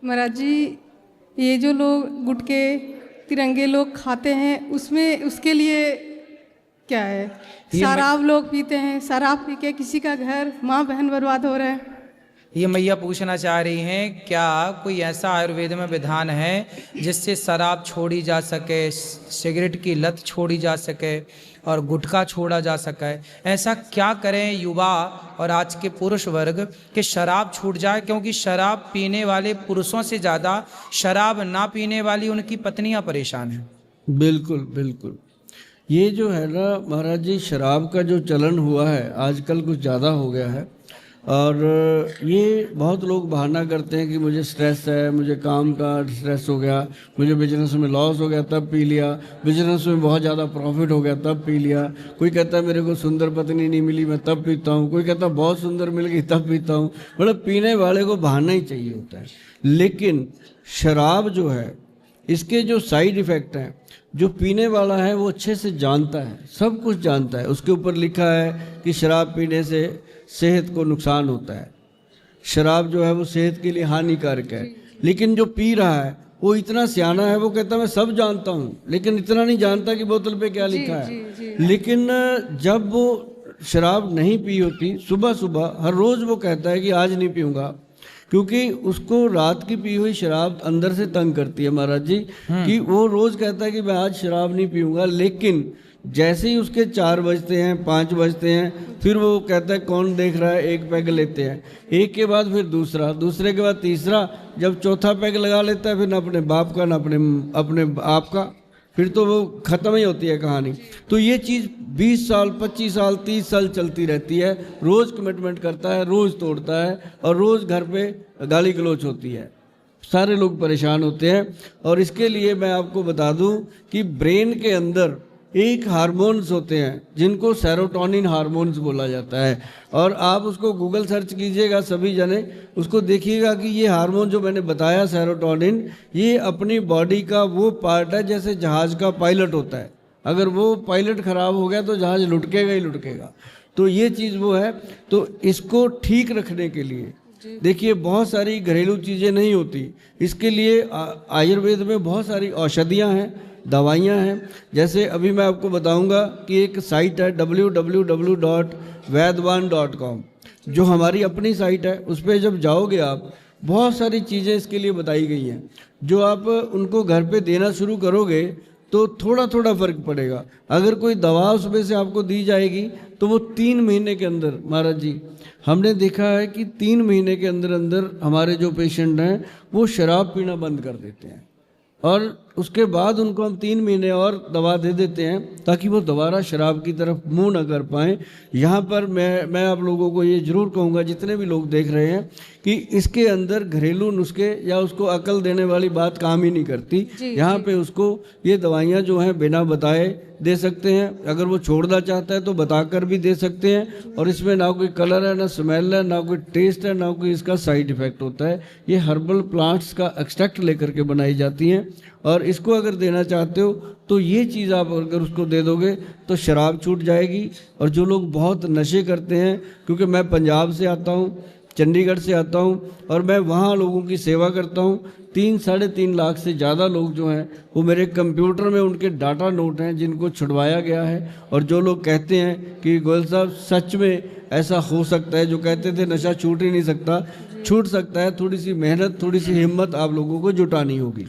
महाराज जी, ये जो लोग गुटखे तिरंगे लोग खाते हैं, उसमें उसके लिए क्या है? ये शराब लोग पीते हैं, शराब पी के किसी का घर माँ बहन बर्बाद हो रहा है। ये मैया पूछना चाह रही हैं, क्या कोई ऐसा आयुर्वेद में विधान है जिससे शराब छोड़ी जा सके, सिगरेट की लत छोड़ी जा सके और गुटखा छोड़ा जा सके? ऐसा क्या करें युवा और आज के पुरुष वर्ग कि शराब छूट जाए? क्योंकि शराब पीने वाले पुरुषों से ज़्यादा शराब ना पीने वाली उनकी पत्नियां परेशान हैं। बिल्कुल बिल्कुल। ये जो है ना महाराज जी, शराब का जो चलन हुआ है आजकल कुछ ज़्यादा हो गया है। और ये बहुत लोग बहाना करते हैं कि मुझे स्ट्रेस है, मुझे काम का स्ट्रेस हो गया, मुझे बिजनेस में लॉस हो गया तब पी लिया, बिजनेस में बहुत ज़्यादा प्रॉफिट हो गया तब पी लिया। कोई कहता है मेरे को सुंदर पत्नी नहीं मिली मैं तब पीता हूँ, कोई कहता है बहुत सुंदर मिल गई तब पीता हूँ। मतलब पीने वाले को बहाना ही चाहिए होता है। लेकिन शराब जो है, इसके जो साइड इफ़ेक्ट हैं, जो पीने वाला है वो अच्छे से जानता है, सब कुछ जानता है। उसके ऊपर लिखा है कि शराब पीने से सेहत को नुकसान होता है, शराब जो है वो सेहत के लिए हानिकारक है। लेकिन जो पी रहा है वो इतना सियाना है, वो कहता मैं सब जानता हूँ, लेकिन इतना नहीं जानता कि बोतल पे क्या लिखा है। लेकिन जब वो शराब नहीं पी होती, सुबह सुबह हर रोज़ वो कहता है कि आज नहीं पीऊँगा, क्योंकि उसको रात की पी हुई शराब अंदर से तंग करती है महाराज जी। कि वो रोज़ कहता है कि मैं आज शराब नहीं पीऊँगा, लेकिन जैसे ही उसके 4 बजते हैं 5 बजते हैं, फिर वो कहता है कौन देख रहा है, एक पैग लेते हैं, एक के बाद फिर दूसरा, दूसरे के बाद तीसरा, जब चौथा पैग लगा लेता है फिर ना अपने बाप का ना अपने आप का, फिर तो वो ख़त्म ही होती है कहानी। तो ये चीज़ 20 साल 25 साल 30 साल चलती रहती है। रोज़ कमिटमेंट करता है, रोज़ तोड़ता है, और रोज़ घर पे गाली गलौच होती है, सारे लोग परेशान होते हैं। और इसके लिए मैं आपको बता दूं कि ब्रेन के अंदर एक हार्मोन्स होते हैं जिनको सेरोटोनिन हार्मोन्स बोला जाता है। और आप उसको गूगल सर्च कीजिएगा सभी जने, उसको देखिएगा कि ये हार्मोन जो मैंने बताया सेरोटोनिन, ये अपनी बॉडी का वो पार्ट है जैसे जहाज़ का पायलट होता है। अगर वो पायलट ख़राब हो गया तो जहाज़ लुढ़केगा ही लुढ़केगा। तो ये चीज़ वो है। तो इसको ठीक रखने के लिए देखिए बहुत सारी घरेलू चीज़ें नहीं होती, इसके लिए आयुर्वेद में बहुत सारी औषधियाँ हैं, दवाइयाँ हैं। जैसे अभी मैं आपको बताऊंगा कि एक साइट है www.vaidwan.com, जो हमारी अपनी साइट है। उस पर जब जाओगे आप, बहुत सारी चीज़ें इसके लिए बताई गई हैं, जो आप उनको घर पे देना शुरू करोगे तो थोड़ा थोड़ा फ़र्क पड़ेगा। अगर कोई दवा उसमें से आपको दी जाएगी तो वो 3 महीने के अंदर, महाराज जी हमने देखा है कि 3 महीने के अंदर अंदर हमारे जो पेशेंट हैं वो शराब पीना बंद कर देते हैं, और उसके बाद उनको हम 3 महीने और दवा दे देते हैं ताकि वो दोबारा शराब की तरफ मुंह न कर पाएँ। यहाँ पर मैं आप लोगों को ये ज़रूर कहूँगा, जितने भी लोग देख रहे हैं, कि इसके अंदर घरेलू नुस्खे या उसको अकल देने वाली बात काम ही नहीं करती। यहाँ पे उसको ये दवाइयाँ जो हैं बिना बताए दे सकते हैं। अगर वो छोड़ना चाहता है तो बताकर भी दे सकते हैं। और इसमें ना कोई कलर है, ना स्मेल है, ना कोई टेस्ट है, ना कोई इसका साइड इफ़ेक्ट होता है। ये हर्बल प्लांट्स का एक्सट्रैक्ट लेकर के बनाई जाती हैं। और इसको अगर देना चाहते हो तो ये चीज़ आप अगर उसको दे दोगे तो शराब छूट जाएगी। और जो लोग बहुत नशे करते हैं, क्योंकि मैं पंजाब से आता हूँ, चंडीगढ़ से आता हूँ, और मैं वहाँ लोगों की सेवा करता हूँ। 3-3.5 लाख से ज़्यादा लोग जो हैं वो मेरे कंप्यूटर में उनके डाटा नोट हैं जिनको छुड़वाया गया है। और जो लोग कहते हैं कि गोयल साहब सच में ऐसा हो सकता है, जो कहते थे नशा छूट ही नहीं सकता, छूट सकता है। थोड़ी सी मेहनत, थोड़ी सी हिम्मत आप लोगों को जुटानी होगी।